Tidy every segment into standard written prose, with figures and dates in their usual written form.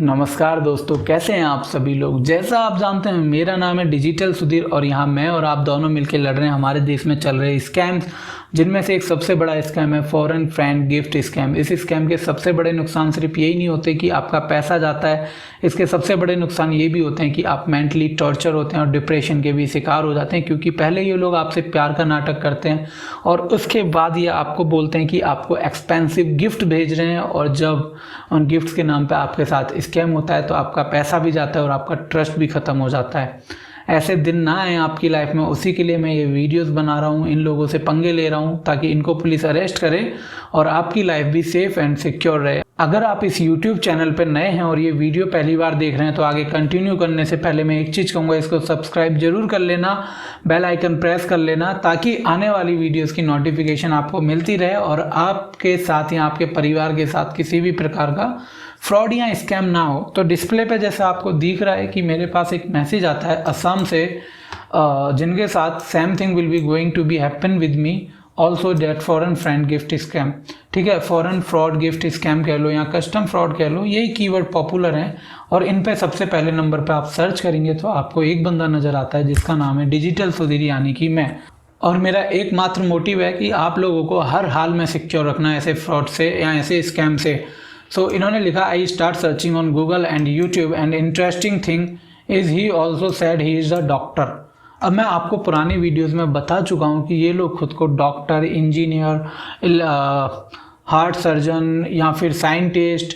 नमस्कार दोस्तों, कैसे हैं आप सभी लोग। जैसा आप जानते हैं मेरा नाम है डिजिटल सुधीर और यहाँ मैं और आप दोनों मिलकर लड़ रहे हैं हमारे देश में चल रहे स्कैम्स, जिनमें से एक सबसे बड़ा स्कैम है फॉरेन फ्रेंड गिफ्ट स्कैम। इस स्कैम के सबसे बड़े नुकसान सिर्फ यही नहीं होते कि आपका पैसा जाता है, इसके सबसे बड़े नुकसान ये भी होते हैं कि आप मेंटली टॉर्चर होते हैं और डिप्रेशन के भी शिकार हो जाते हैं, क्योंकि पहले ये लोग आपसे प्यार का नाटक करते हैं और उसके बाद ये आपको बोलते हैं कि आपको एक्सपेंसिव गिफ्ट भेज रहे हैं, और जब उन गिफ्ट्स के नाम पे आपके साथ स्कैम होता है तो आपका पैसा भी जाता है और आपका ट्रस्ट भी ख़त्म हो जाता है। ऐसे दिन ना आए आपकी लाइफ में, उसी के लिए मैं ये वीडियोस बना रहा हूँ, इन लोगों से पंगे ले रहा हूँ ताकि इनको पुलिस अरेस्ट करे और आपकी लाइफ भी सेफ एंड सिक्योर रहे। अगर आप इस YouTube चैनल पर नए हैं और ये वीडियो पहली बार देख रहे हैं तो आगे कंटिन्यू करने से पहले मैं एक चीज़ कहूँगा, इसको सब्सक्राइब जरूर कर लेना, बेल आइकन प्रेस कर लेना ताकि आने वाली वीडियोस की नोटिफिकेशन आपको मिलती रहे और आपके साथ या आपके परिवार के साथ किसी भी प्रकार का फ्रॉड या स्कैम ना हो। तो डिस्प्ले पे जैसा आपको दिख रहा है कि मेरे पास एक मैसेज आता है असम से, जिनके साथ same thing will be going to be happen with me also that foreign friend gift scam. ठीक है, फॉरेन फ्रॉड गिफ्ट स्कैम कह लो या कस्टम फ्रॉड कह लो, यही कीवर्ड पॉपुलर हैं और इन पे सबसे पहले नंबर पे आप सर्च करेंगे तो आपको एक बंदा नज़र आता है जिसका नाम है डिजिटल सुधीर, यानी कि मैं। और मेरा एकमात्र मोटिव है कि आप लोगों को हर हाल में सिक्योर रखना है ऐसे फ्रॉड से या ऐसे स्कैम से। सो इन्होंने लिखा, I start searching on Google and YouTube and interesting thing is he also said he is a doctor. अब मैं आपको पुरानी वीडियोस में बता चुका हूँ कि ये लोग खुद को डॉक्टर, इंजीनियर, हार्ट सर्जन या फिर साइंटिस्ट,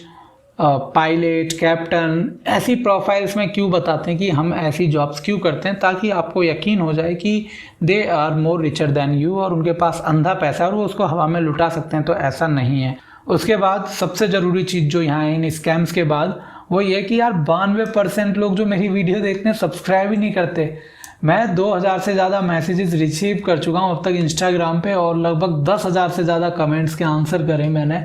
पायलट, कैप्टन, ऐसी प्रोफाइल्स में क्यों बताते हैं कि हम ऐसी जॉब्स क्यों करते हैं, ताकि आपको यकीन हो जाए कि they are more richer than you और उनके पास अंधा पैसा है और वो उसको हवा में लुटा सकते हैं। तो ऐसा नहीं है। उसके बाद सबसे ज़रूरी चीज़ जो यहाँ है इन स्कैम्स के बाद, वो ये कि यार 92% लोग जो मेरी वीडियो देखते हैं सब्सक्राइब ही नहीं करते। मैं 2000 से ज़्यादा मैसेजेस रिसीव कर चुका हूँ अब तक इंस्टाग्राम पे और लगभग 10,000 से ज़्यादा कमेंट्स के आंसर करे मैंने।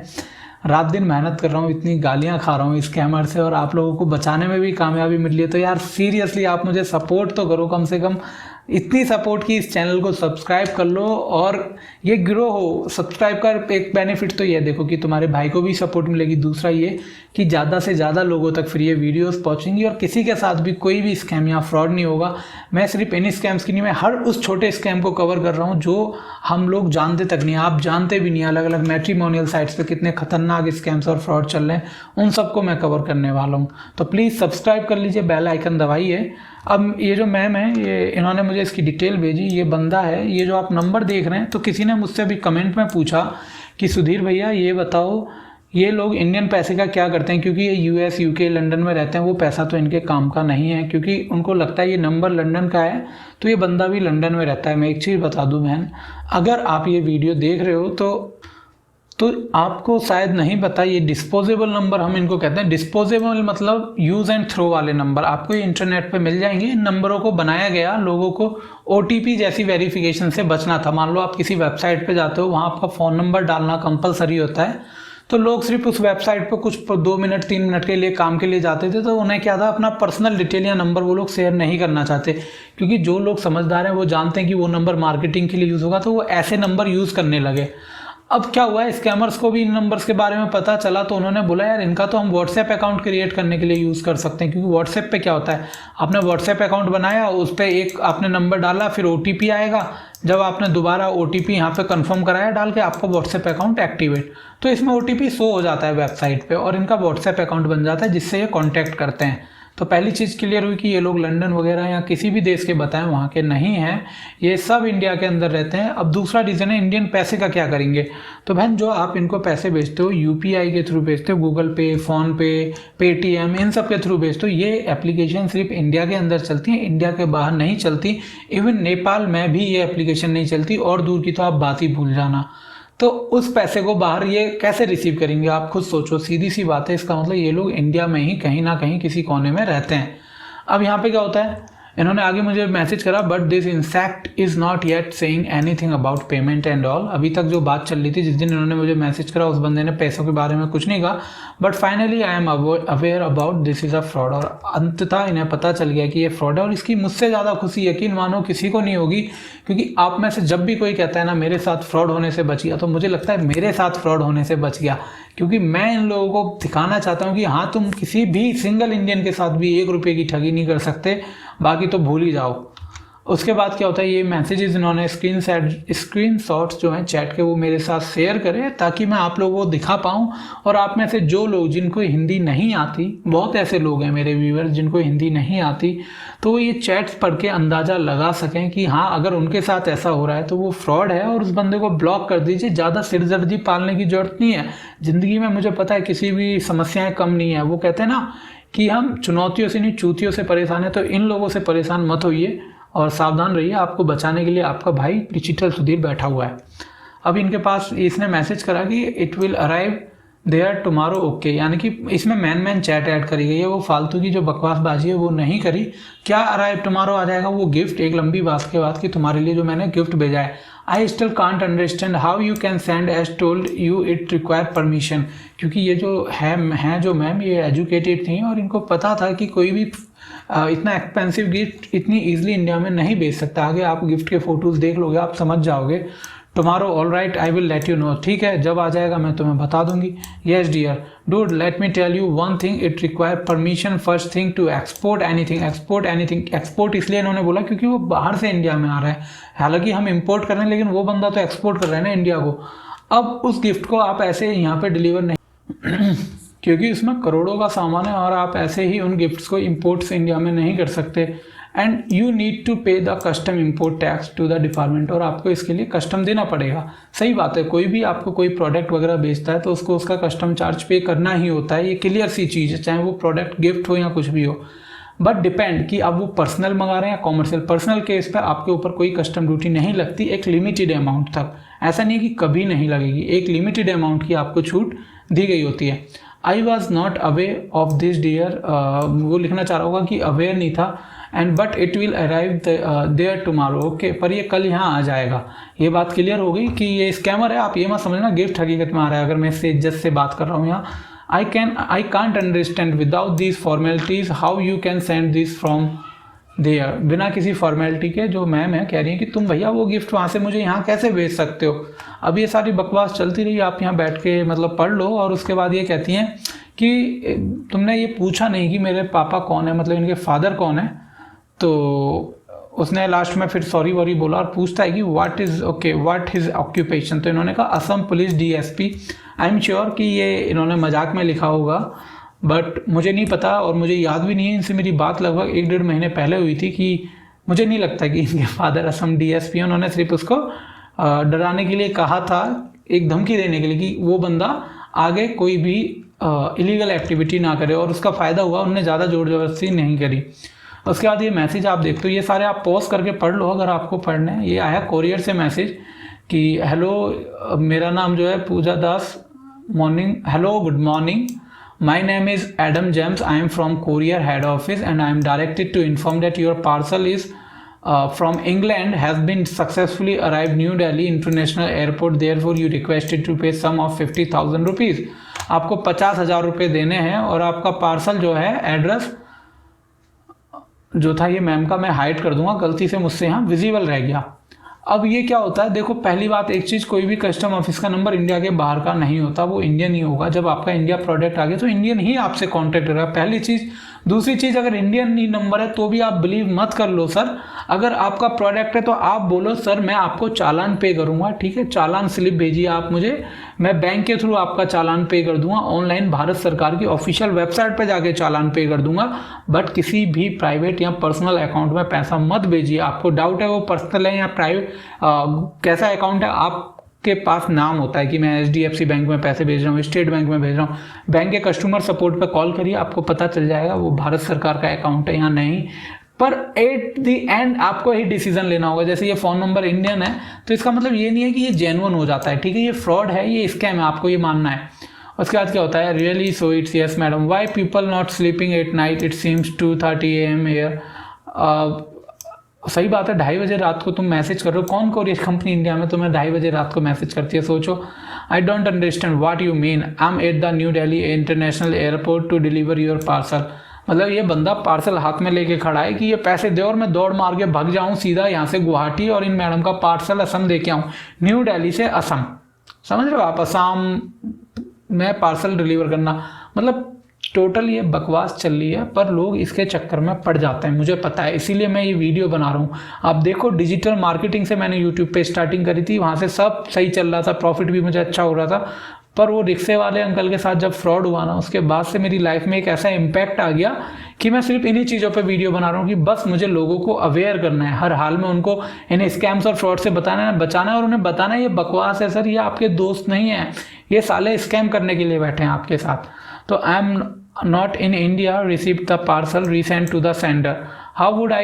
रात दिन मेहनत कर रहा हूँ, इतनी गालियाँ खा रहा हूँ स्कैमर से और आप लोगों को बचाने में भी कामयाबी मिली है। तो यार सीरियसली आप मुझे सपोर्ट तो करो, कम से कम इतनी सपोर्ट की इस चैनल को सब्सक्राइब कर लो और ये ग्रो हो। सब्सक्राइब कर एक बेनिफिट तो ये देखो कि तुम्हारे भाई को भी सपोर्ट मिलेगी, दूसरा ये कि ज़्यादा से ज़्यादा लोगों तक फिर ये वीडियोस पहुंचेंगी और किसी के साथ भी कोई भी स्कैम या फ्रॉड नहीं होगा। मैं सिर्फ इन स्कैम्स की नहीं, मैं हर उस छोटे स्कैम को कवर कर रहा हूँ जो हम लोग जानते तक नहीं, आप जानते भी नहीं। अलग अलग मैट्रिमोनियल साइट्स पर कितने खतरनाक स्कैम्स और फ्रॉड चल रहे हैं, उन सबको मैं कवर करने वाला हूँ। तो प्लीज़ सब्सक्राइब कर लीजिए, बेल आइकन दबाइए। अब ये जो मैम है, ये इन्होंने मुझे इसकी डिटेल भेजी, ये बंदा है, ये जो आप नंबर देख रहे हैं। तो किसी ने मुझसे भी कमेंट में पूछा कि सुधीर भैया ये बताओ ये लोग इंडियन पैसे का क्या करते हैं, क्योंकि ये यूएस, यूके, लंदन में रहते हैं, वो पैसा तो इनके काम का नहीं है, क्योंकि उनको लगता है ये नंबर लंदन का है तो ये बंदा भी लंदन में रहता है। मैं एक चीज़ बता दूं बहन, अगर आप ये वीडियो देख रहे हो तो आपको शायद नहीं पता, ये डिस्पोजेबल नंबर हम इनको कहते हैं। डिस्पोजेबल मतलब यूज़ एंड थ्रो वाले नंबर आपको ये इंटरनेट पे मिल जाएंगे। इन नंबरों को बनाया गया लोगों को OTP जैसी वेरिफिकेशन से बचना था। मान लो आप किसी वेबसाइट पे जाते हो, वहाँ आपका फ़ोन नंबर डालना कंपलसरी होता है, तो लोग सिर्फ उस वेबसाइट पर कुछ 2 मिनट 3 मिनट के लिए काम के लिए जाते थे, तो उन्हें क्या था, अपना पर्सनल डिटेल या नंबर वो लोग शेयर नहीं करना चाहते, क्योंकि जो लोग समझदार हैं वो जानते हैं कि वो नंबर मार्केटिंग के लिए यूज़ होगा, तो वो ऐसे नंबर यूज़ करने लगे। अब क्या हुआ है, स्कैमर्स को भी इन नंबर्स के बारे में पता चला, तो उन्होंने बोला यार इनका तो हम व्हाट्सएप अकाउंट क्रिएट करने के लिए यूज़ कर सकते हैं, क्योंकि व्हाट्सएप पे क्या होता है, आपने व्हाट्सएप अकाउंट बनाया, उस पर एक आपने नंबर डाला, फिर OTP आएगा, जब आपने दोबारा OTP यहाँ पे कंफर्म कराया डाल के, आपका व्हाट्सएप अकाउंट एक्टिवेट, तो इसमें OTP शो हो जाता है वेबसाइट पे और इनका व्हाट्सएप अकाउंट बन जाता है जिससे ये कॉन्टैक्ट करते हैं। तो पहली चीज़ क्लियर हुई कि ये लोग लंदन वगैरह या किसी भी देश के बताएं वहाँ के नहीं हैं, ये सब इंडिया के अंदर रहते हैं। अब दूसरा रीज़न है इंडियन पैसे का क्या करेंगे। तो बहन जो आप इनको पैसे भेजते हो UPI के थ्रू भेजते हो, गूगल पे, फ़ोन पे, पेटीएम, इन सब के थ्रू भेजते हो, ये एप्लीकेशन सिर्फ इंडिया के अंदर चलती है, इंडिया के बाहर नहीं चलती। इवन नेपाल में भी ये एप्लीकेशन नहीं चलती और दूर की तो आप बात ही भूल जाना। तो उस पैसे को बाहर ये कैसे रिसीव करेंगे, आप खुद सोचो, सीधी सी बात है। इसका मतलब ये लोग इंडिया में ही कहीं ना कहीं किसी कोने में रहते हैं। अब यहाँ पे क्या होता है, इन्होंने आगे मुझे मैसेज करा, but this insect is not yet saying anything about payment and all. अभी तक जो बात चल रही थी, जिस दिन इन्होंने मुझे मैसेज करा उस बंदे ने पैसों के बारे में कुछ नहीं कहा, but finally I am aware about this is a fraud. और अंततः इन्हें पता चल गया कि ये फ्रॉड है और इसकी मुझसे ज़्यादा खुशी यकीन मानो किसी को नहीं होगी, क्योंकि आप में से जब भी कोई कहता है ना मेरे साथ फ्रॉड होने से बच गया, तो मुझे लगता है मेरे साथ फ्रॉड होने से बच गया। क्योंकि मैं इन लोगों को दिखाना चाहता हूँ कि हाँ, तुम किसी भी सिंगल इंडियन के साथ भी 1 रुपये की ठगी नहीं कर सकते, बाकी तो भूल ही जाओ। उसके बाद क्या होता है, ये मैसेजेस इन्होंने स्क्रीन शॉट्स जो हैं चैट के वो मेरे साथ शेयर करें ताकि मैं आप लोगों को दिखा पाऊँ, और आप में से जो लोग जिनको हिंदी नहीं आती, बहुत ऐसे लोग हैं मेरे व्यूअर्स जिनको हिंदी नहीं आती, तो ये चैट्स पढ़ के अंदाज़ा लगा सकें कि हाँ, अगर उनके साथ ऐसा हो रहा है तो वो फ्रॉड है और उस बंदे को ब्लॉक कर दीजिए। ज़्यादा सिरदर्दी पालने की ज़रूरत नहीं है ज़िंदगी में। मुझे पता है किसी भी समस्याएँ कम नहीं है। वो कहते हैं ना कि हम चुनौतियों से नहीं चूतियों से परेशान है, तो इन लोगों से परेशान मत होइए और सावधान रहिए। आपको बचाने के लिए आपका भाई डिजिटल सुधीर बैठा हुआ है। अब इनके पास इसने मैसेज करा कि it will arrive there tomorrow, okay, यानी कि इसमें मैन चैट ऐड करी गई है। वो फालतू की जो बकवासबाजी है वो नहीं करी। क्या अराइव टुमारो आ जाएगा? वो गिफ्ट, एक लंबी बात के बाद कि तुम्हारे लिए जो मैंने गिफ्ट भेजा है। I still can't understand how you can send as told you it require permission. क्योंकि ये जो है जो मैम, ये एजुकेटेड थी और इनको पता था कि कोई भी इतना एक्सपेंसिव गिफ्ट इतनी ईजिली इंडिया में नहीं बेच सकता। आगे आप गिफ्ट के फोटोज़ देख लोगे, आप समझ जाओगे। Tomorrow, all right, I will let you know. ठीक है, जब आ जाएगा मैं तुम्हें बता दूंगी। Yes dear, dude let me tell you one thing, it require permission first thing to export anything. Export इसलिए इन्होंने बोला क्योंकि वो बाहर से इंडिया में आ रहा है। हालांकि हम इम्पोर्ट कर रहे हैं, लेकिन वो बंदा तो एक्सपोर्ट कर रहा है ना इंडिया को। अब उस गिफ्ट को आप ऐसे यहाँ पे डिलीवर नहीं क्योंकि उसमें करोड़ों का सामान है और आप ऐसे ही उन गिफ्ट्स को इंपोर्ट से इंडिया में नहीं कर सकते। And you need to pay the custom import tax to the department, और आपको इसके लिए कस्टम देना पड़ेगा। सही बात है, कोई भी आपको कोई प्रोडक्ट वगैरह बेचता है तो उसको उसका कस्टम चार्ज पे करना ही होता है। ये क्लियर सी चीज़ है, चाहे वो प्रोडक्ट गिफ्ट हो या कुछ भी हो। बट डिपेंड कि आप वो पर्सनल मंगा रहे हैं या कॉमर्शियल। पर्सनल केस पे आपके ऊपर कोई कस्टम ड्यूटी नहीं लगती, एक लिमिटेड अमाउंट तक। ऐसा नहीं कि कभी नहीं लगेगी, एक लिमिटेड अमाउंट की आपको छूट दी गई होती है। I was not aware of this dear, वो लिखना चाह रहा होगा कि अवेयर नहीं था। And but it will arrive there tomorrow, okay, पर ये कल यहाँ आ जाएगा। ये बात क्लियर हो गई कि ये स्कैमर है। आप ये मत समझना गिफ्ट हकीकत में आ रहा है। अगर मैं इससे इज्जत से बात कर रहा हूँ यहाँ, I can't understand without these formalities how you can send this from there. बिना किसी फॉर्मेलिटी के जो मैम है कह रही है कि तुम भैया वो गिफ्ट वहाँ से मुझे यहाँ कैसे भेज सकते हो। अब ये सारी बकवास चलती रही, आप यहाँ बैठ के मतलब पढ़ लो। और उसके बाद ये कहती हैं कि तुमने ये पूछा नहीं कि मेरे पापा कौन है, मतलब इनके फादर कौन है। तो उसने लास्ट में फिर सॉरी वॉरी बोला और पूछता है कि व्हाट हिज ऑक्यूपेशन। तो इन्होंने कहा Assam police DSP। I am sure कि ये इन्होंने मजाक में लिखा होगा, बट मुझे नहीं पता और मुझे याद भी नहीं है। इनसे मेरी बात लगभग 1-1.5 महीने पहले हुई थी कि मुझे नहीं लगता कि इनके फादर असम DSP। उन्होंने सिर्फ उसको डराने के लिए कहा था, एक धमकी देने के लिए कि वो बंदा आगे कोई भी इलीगल एक्टिविटी ना करे, और उसका फ़ायदा हुआ। उन्होंने ज़्यादा जोर जबरदस्ती नहीं करी। उसके बाद ये मैसेज आप देखते हो, ये सारे आप पॉज करके पढ़ लो अगर आपको पढ़ना है। ये आया कोरियर से मैसेज कि हेलो, मेरा नाम जो है Pooja Das, morning, hello good morning, my name is Adam James, I am from courier head office and I am directed to inform that your parcel is from England has been successfully arrived New Delhi International Airport, therefore you requested to pay sum of 50,000 rupees। आपको 50,000 रुपये देने हैं और आपका parcel जो है, address जो था ये मैम का मैं हाइड कर दूंगा, गलती से मुझसे यहाँ विजिबल रह गया। अब ये क्या होता है, देखो पहली बात एक चीज़, कोई भी कस्टम ऑफिस का नंबर इंडिया के बाहर का नहीं होता, वो इंडियन ही होगा। जब आपका इंडिया प्रोडक्ट आ गया तो इंडियन ही आपसे कांटेक्ट करेगा, पहली चीज़। दूसरी चीज़, अगर इंडियन ही नंबर है तो भी आप बिलीव मत कर लो सर। अगर आपका प्रोडक्ट है तो आप बोलो सर मैं आपको चालान पे करूँगा, ठीक है, चालान स्लिप भेजिए आप मुझे, मैं बैंक के थ्रू आपका चालान पे कर दूंगा, ऑनलाइन भारत सरकार की ऑफिशियल वेबसाइट पे जाके चालान पे कर दूंगा। बट किसी भी प्राइवेट या पर्सनल अकाउंट में पैसा मत भेजिए। आपको डाउट है वो पर्सनल है या प्राइवेट, कैसा अकाउंट है, आपके पास नाम होता है कि मैं HDFC बैंक में पैसे भेज रहा हूँ, स्टेट बैंक में भेज रहा हूँ, बैंक के कस्टमर सपोर्ट पे कॉल करिए, आपको पता चल जाएगा वो भारत सरकार का अकाउंट है या नहीं। पर एट द एंड आपको ही डिसीजन लेना होगा। जैसे ये फ़ोन नंबर इंडियन है तो इसका मतलब ये नहीं है कि ये जेन्युइन हो जाता है, ठीक है, ये फ्रॉड है, ये स्कैम है, आपको ये मानना है। उसके बाद क्या होता है, really so it's yes madam, why people not sleeping at night, it seems 2:30 AM here. सही बात है, 2:30 बजे रात को तुम मैसेज कर रहे हो। कौन कोरियर कंपनी इंडिया में तुम्हें 2:30 बजे रात को मैसेज करती है, सोचो। I don't understand what you mean, I am at the New Delhi international airport to deliver your parcel. मतलब ये बंदा पार्सल हाथ में लेके खड़ा है कि ये पैसे दे और मैं दौड़ मार के भाग जाऊं सीधा यहाँ से गुवाहाटी और इन मैडम का पार्सल असम दे के आऊँ, न्यू दिल्ली से असम। समझ रहे हो आप, असम मैं पार्सल डिलीवर करना, मतलब टोटल ये बकवास चल रही है, पर लोग इसके चक्कर में पड़ जाते हैं, मुझे पता है, इसीलिए मैं ये वीडियो बना रहा हूँ। आप देखो, डिजिटल मार्केटिंग से मैंने यूट्यूब पे स्टार्टिंग करी थी, वहाँ से सब सही चल रहा था, प्रॉफिट भी मुझे अच्छा हो रहा था, पर वो रिक्शे वाले अंकल के साथ जब फ्रॉड हुआ ना, उसके बाद से मेरी लाइफ में एक ऐसा इम्पैक्ट आ गया कि मैं सिर्फ इन्हीं चीज़ों पे वीडियो बना रहा हूँ कि बस मुझे लोगों को अवेयर करना है, हर हाल में उनको इन्हें स्कैम्स और फ्रॉड से बचाना है और उन्हें बताना है ये बकवास है सर, ये आपके दोस्त नहीं है, ये साले स्कैम करने के लिए बैठे हैं आपके साथ। तो I am not in India received the parcel resent to the sender. How would I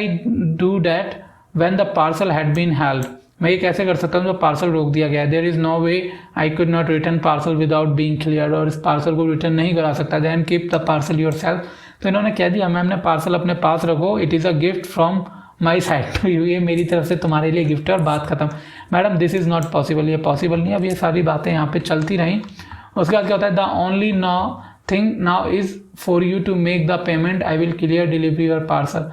do that when the parcel had been held? मैं ये कैसे कर सकता हूँ जो पार्सल रोक दिया गया है? There is no way I could not return parcel without being cleared, और इस पार्सल को रिटर्न नहीं करा सकता। Then keep the parcel yourself. तो इन्होंने कह दिया मैम ने पार्सल अपने पास रखो, it is a gift from my side to you, ये मेरी तरफ से तुम्हारे लिए गिफ्ट है और बात खत्म। Madam this is not possible, ये पॉसिबल नहीं। अब ये सारी बातें यहाँ पे चलती रहीं, उसके बाद क्या होता है, the only thing now is for you to make the payment, I will clear delivery your parcel.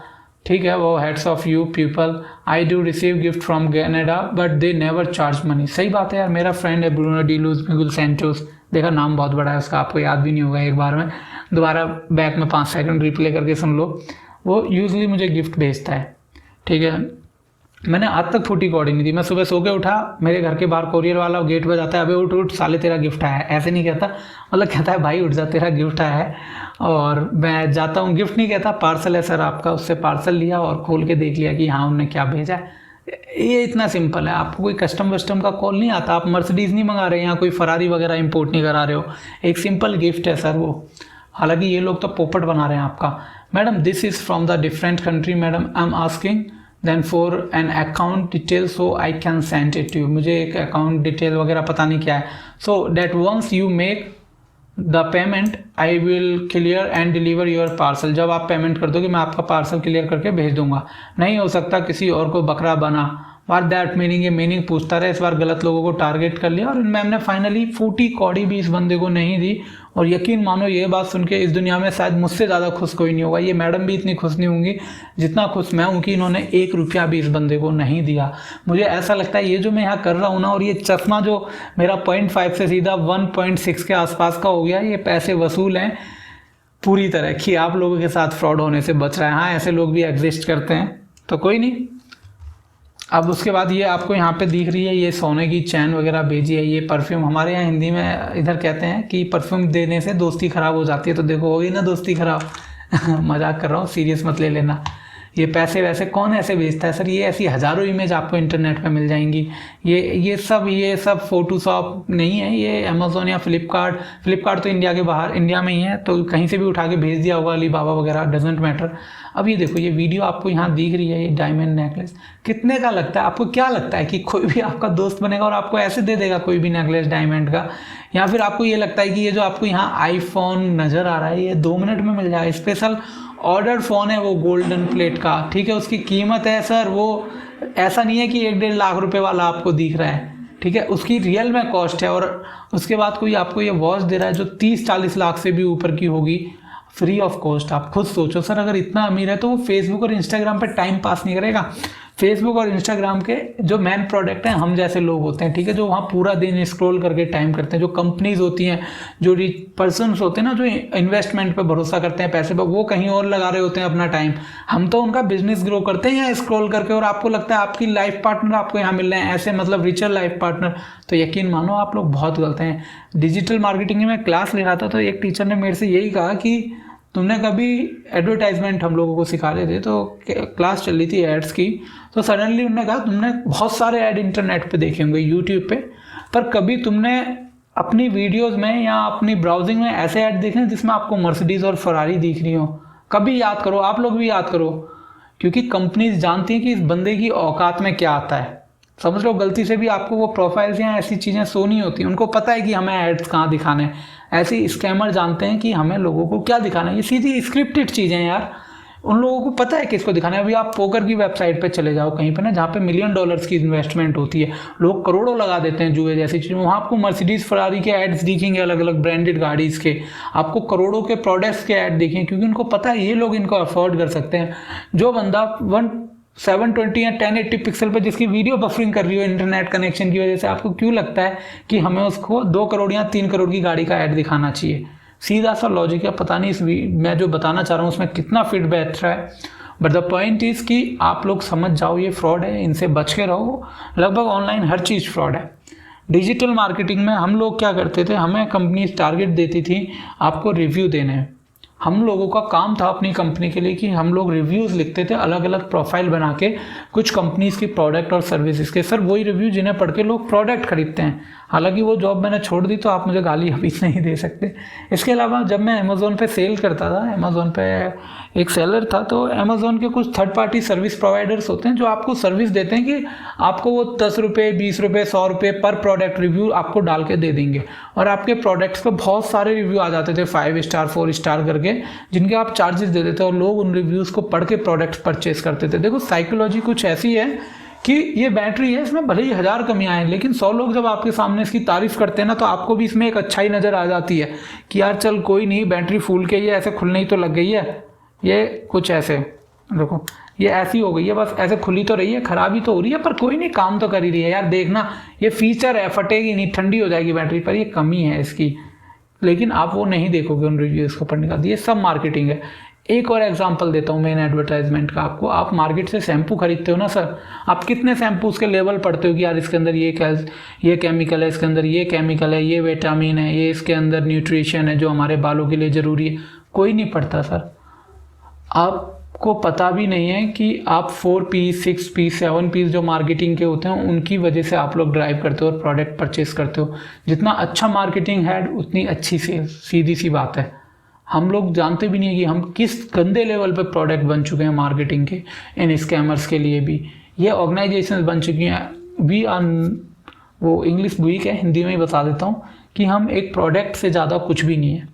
ठीक है, वो heads of you people, I do receive gift from Canada but they never charge money. सही बात है यार, मेरा friend है Bruno de Luz Miguel Santos, देखा नाम बहुत बड़ा है उसका, आपको याद भी नहीं होगा, एक बार में दोबारा बैक में 5 सेकंड रिप्ले करके सुन लो। वो यूजली मुझे गिफ्ट भेजता है, ठीक है। मैंने आज तक फूटी कौड़ी नहीं दी। मैं सुबह सो के उठा, मेरे घर के बाहर कोरियर वाला गेट पर जाता है, अबे उठ उठ साले तेरा गिफ्ट आया है, ऐसे नहीं कहता, मतलब कहता है भाई उठ जा तेरा गिफ्ट आया है, और मैं जाता हूँ, गिफ्ट नहीं कहता पार्सल है सर आपका, उससे पार्सल लिया और खोल के देख लिया कि हाँ उन्होंने क्या भेजा है। ये इतना सिंपल है, आपको कोई कस्टम वस्टम का कॉल नहीं आता, आप मर्सिडीज़ नहीं मंगा रहे हैं, यहाँ कोई फरारी वगैरह इंपोर्ट नहीं करा रहे हो, एक सिंपल गिफ्ट है सर वो। हालांकि ये लोग तो पोपट बना रहे हैं आपका। Madam this is from the different country madam, I am asking then for an account detail so I can send it you, मुझे एक अकाउंट डिटेल वगैरह पता नहीं क्या है। So that once you make the payment I will clear and deliver your parcel, जब आप payment कर दोगे मैं आपका पार्सल क्लियर करके भेज दूंगा, नहीं हो सकता किसी और को बकरा बना। वाट दैट मीनिंग, ये मीनिंग पूछता रहे, इस बार गलत लोगों को टारगेट कर लिया और मैम ने फाइनली फूटी कौड़ी भी इस बंदे को नहीं दी। और यकीन मानो ये बात सुन के इस दुनिया में शायद मुझसे ज़्यादा खुश कोई नहीं होगा, ये मैडम भी इतनी खुश नहीं होंगी जितना खुश मैं हूँ कि इन्होंने 1 रुपया भी इस बंदे को नहीं दिया। मुझे ऐसा लगता है ये जो मैं यहाँ कर रहा हूँ ना, और ये चश्मा जो मेरा 0.5 से सीधा 1.6 के आसपास का हो गया, ये पैसे वसूल हैं पूरी तरह कि आप लोगों के साथ फ्रॉड होने से बच रहा है। हाँ ऐसे लोग भी एग्जिस्ट करते हैं, तो कोई नहीं। अब उसके बाद ये आपको यहाँ पे दिख रही है, ये सोने की चैन वगैरह भेजी है, ये परफ्यूम, हमारे यहाँ हिंदी में इधर कहते हैं कि परफ्यूम देने से दोस्ती ख़राब हो जाती है, तो देखो होगी ना दोस्ती ख़राब। मजाक कर रहा हूँ, सीरियस मत ले लेना। ये पैसे वैसे कौन ऐसे बेचता है सर, ये ऐसी हज़ारों इमेज आपको इंटरनेट पे मिल जाएंगी। ये सब फोटोशॉप नहीं है, ये अमेज़ोन या फ्लिपकार्ट तो इंडिया के बाहर, इंडिया में ही है, तो कहीं से भी उठा के भेज दिया होगा, अलीबाबा वगैरह, डजेंट मैटर। अब ये देखो, ये वीडियो आपको यहाँ दिख रही है, ये डायमंड नेकलेस कितने का लगता है? आपको क्या लगता है कि कोई भी आपका दोस्त बनेगा और आपको ऐसे दे देगा कोई भी नेकलेस डायमंड का? या फिर आपको ये लगता है कि ये जो आपको यहाँ आईफोन नज़र आ रहा है ये 2 मिनट में मिल जाएगा? स्पेशल ऑर्डर फ़ोन है वो गोल्डन प्लेट का, ठीक है, उसकी कीमत है सर, वो ऐसा नहीं है कि 1-1.5 लाख रुपए वाला आपको दिख रहा है, ठीक है, उसकी रियल में कॉस्ट है। और उसके बाद कोई आपको ये वॉच दे रहा है जो 30-40 लाख से भी ऊपर की होगी, फ्री ऑफ कॉस्ट। आप खुद सोचो सर, अगर इतना अमीर है तो वो फेसबुक और इंस्टाग्राम पे टाइम पास नहीं करेगा। फेसबुक और इंस्टाग्राम के जो मेन प्रोडक्ट हैं हम जैसे लोग होते हैं, ठीक है, जो वहाँ पूरा दिन स्क्रॉल करके टाइम करते हैं, जो कंपनीज होती हैं, जो रिच पर्सनस होते हैं ना, जो इन्वेस्टमेंट पे भरोसा करते हैं पैसे पे, वो कहीं और लगा रहे होते हैं अपना टाइम। हम तो उनका बिजनेस ग्रो करते हैं यहाँ स्क्रॉल करके, और आपको लगता है आपकी लाइफ पार्टनर आपको यहाँ मिल रहे हैं ऐसे, मतलब रिचर लाइफ पार्टनर। तो यकीन मानो आप लोग बहुत गलत हैं। डिजिटल मार्केटिंग में क्लास ले रहा था तो एक टीचर ने मेरे से यही कहा कि तुमने कभी एडवर्टाइजमेंट हम लोगों को सिखा रहे थे, तो क्लास चल रही थी एड्स की, तो सडनली उन्होंने कहा तुमने बहुत सारे ऐड इंटरनेट पे देखे होंगे, यूट्यूब पे, पर कभी तुमने अपनी वीडियोस में या अपनी ब्राउजिंग में ऐसे ऐड देखे हैं जिसमें आपको मर्सिडीज़ और फरारी दिख रही हो? कभी याद करो, आप लोग भी याद करो, क्योंकि कंपनीज जानती हैं कि इस बंदे की औकात में क्या आता है। समझ लो, गलती से भी आपको वो प्रोफाइल्स या ऐसी चीज़ें शो नहीं होती, उनको पता है कि हमें एड्स कहाँ दिखाने हैं। ऐसे स्कैमर जानते हैं कि हमें लोगों को क्या दिखाना है, ये सीधी स्क्रिप्टेड चीज़ें हैं यार, उन लोगों को पता है किसको दिखाना है। अभी आप पोकर की वेबसाइट पे चले जाओ कहीं पे ना, जहाँ पे $1 मिलियन की इन्वेस्टमेंट होती है, लोग करोड़ों लगा देते हैं जुए जैसी चीज़, वहाँ आपको मर्सिडीज़ फरारी के एड्स दिखेंगे, अलग अलग ब्रांडेड गाड़ीज़ के, आपको करोड़ों के प्रोडक्ट्स के ऐड दिखेंगे, क्योंकि उनको पता है ये लोग इनको अफोर्ड कर सकते हैं। जो बंदा 720 या 1080 पिक्सल पे जिसकी वीडियो बफरिंग कर रही हो इंटरनेट कनेक्शन की वजह से, आपको क्यों लगता है कि हमें उसको 2 करोड़ या 3 करोड़ की गाड़ी का ऐड दिखाना चाहिए? सीधा सा लॉजिक है। पता नहीं मैं जो बताना चाह रहा हूँ उसमें कितना फिट बैठ रहा है, बट द पॉइंट इज़ कि आप लोग समझ जाओ ये फ्रॉड है, इनसे बच के रहो। लगभग ऑनलाइन हर चीज़ फ्रॉड है। डिजिटल मार्केटिंग में हम लोग क्या करते थे, हमें कंपनी टारगेट देती थी आपको रिव्यू देने। हम लोगों का काम था अपनी कंपनी के लिए कि हम लोग रिव्यूज़ लिखते थे, अलग अलग प्रोफाइल बना के कुछ कंपनीज़ की प्रोडक्ट और सर्विसेज के। सर वही रिव्यू जिन्हें पढ़ के लोग प्रोडक्ट खरीदते हैं। हालांकि वो जॉब मैंने छोड़ दी तो आप मुझे गाली अभी नहीं दे सकते। इसके अलावा जब मैं अमेज़ोन पे सेल करता था, अमेज़ोन पे एक सेलर था, तो अमेज़ोन के कुछ थर्ड पार्टी सर्विस प्रोवाइडर्स होते हैं जो आपको सर्विस देते हैं कि आपको वो 10 रुपये, 20 रुपये, 100 रुपये पर प्रोडक्ट रिव्यू आपको डाल के दे देंगे। और आपके प्रोडक्ट्स पर बहुत सारे रिव्यू आ जाते थे 5 स्टार 4 स्टार करके, जिनके आप चार्जेस दे देते और लोग उन रिव्यूज़ को पढ़ के प्रोडक्ट्स परचेज करते थे। देखो साइकोलॉजी कुछ ऐसी है कि ये बैटरी है, इसमें भले ही 1000 कमियां हैं, लेकिन 100 लोग जब आपके सामने इसकी तारीफ करते हैं ना, तो आपको भी इसमें एक अच्छाई नज़र आ जाती है कि यार चल कोई नहीं, बैटरी फूल के ये ऐसे खुलने ही तो लग गई है, ये कुछ ऐसे देखो ये ऐसी हो गई है, बस ऐसे खुली तो रही है, खराबी तो हो रही है पर कोई नहीं, काम तो कर ही रही है। यार देखना ये फीचर है, फटेगी नहीं, ठंडी हो जाएगी बैटरी, पर ये कमी है इसकी, लेकिन आप वो नहीं देखोगे उन रिव्यूज़ को पढ़ने का। ये सब मार्केटिंग है। एक और एग्जांपल देता हूँ मेन एडवर्टाइजमेंट का आपको। आप मार्केट से शैम्पू खरीदते हो ना सर, आप कितने शैम्पूज़ के लेवल पढ़ते हो कि यार इसके अंदर ये केमिकल है, इसके अंदर ये केमिकल है, ये विटामिन है, ये इसके अंदर न्यूट्रिशन है जो हमारे बालों के लिए ज़रूरी है। कोई नहीं पढ़ता सर। आपको पता भी नहीं है कि आप 4 पीस 6 पीस 7 पीस जो मार्केटिंग के होते हैं उनकी वजह से आप लोग ड्राइव करते हो और प्रोडक्ट परचेस करते हो। जितना अच्छा मार्केटिंग है उतनी अच्छी सेल्स, सीधी सी बात है। हम लोग जानते भी नहीं है कि हम किस गंदे लेवल पे प्रोडक्ट बन चुके हैं मार्केटिंग के, इन स्कैमर्स के लिए भी। ये ऑर्गेनाइजेशंस बन चुकी हैं। वी आर, वो इंग्लिश वीक है, हिंदी में ही बता देता हूँ कि हम एक प्रोडक्ट से ज़्यादा कुछ भी नहीं है।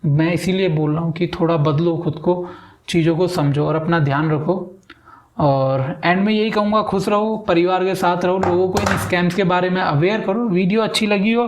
मैं इसीलिए बोल रहा हूँ कि थोड़ा बदलो खुद को, चीज़ों को समझो और अपना ध्यान रखो। और एंड में यही कहूँगा, खुश रहो, परिवार के साथ रहो, लोगों को इन स्कैम्स के बारे में अवेयर करो। वीडियो अच्छी लगी हो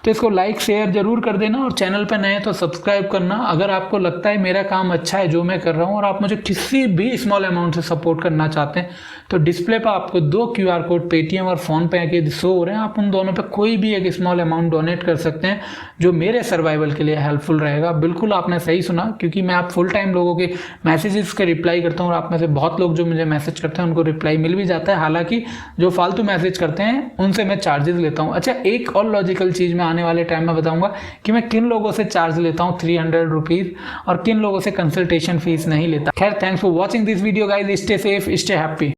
तो इसको लाइक शेयर ज़रूर कर देना, और चैनल पर नए तो सब्सक्राइब करना। अगर आपको लगता है मेरा काम अच्छा है जो मैं कर रहा हूँ और आप मुझे किसी भी स्मॉल अमाउंट से सपोर्ट करना चाहते हैं, तो डिस्प्ले पर आपको 2 QR कोड पेटीएम और फ़ोनपे के शो हो रहे हैं। आप उन दोनों पर कोई भी एक स्मॉल अमाउंट डोनेट कर सकते हैं जो मेरे सर्वाइवल के लिए हेल्पफुल रहेगा। बिल्कुल आपने सही सुना, क्योंकि मैं आप फुल टाइम लोगों के मैसेजेस के रिप्लाई करता हूँ और आप में से बहुत लोग जो मुझे मैसेज करते हैं उनको रिप्लाई मिल भी जाता है। हालांकि जो फालतू मैसेज करते हैं उनसे मैं चार्जेस लेता हूँ। अच्छा, एक और लॉजिकल चीज़ मैं आने वाले टाइम में बताऊंगा कि मैं किन लोगों से चार्ज लेता हूँ 300 रुपीज़ और किन लोगों से कंसल्टेशन फीस नहीं लेता। खैर, thanks for watching this video guys. Stay safe, stay happy.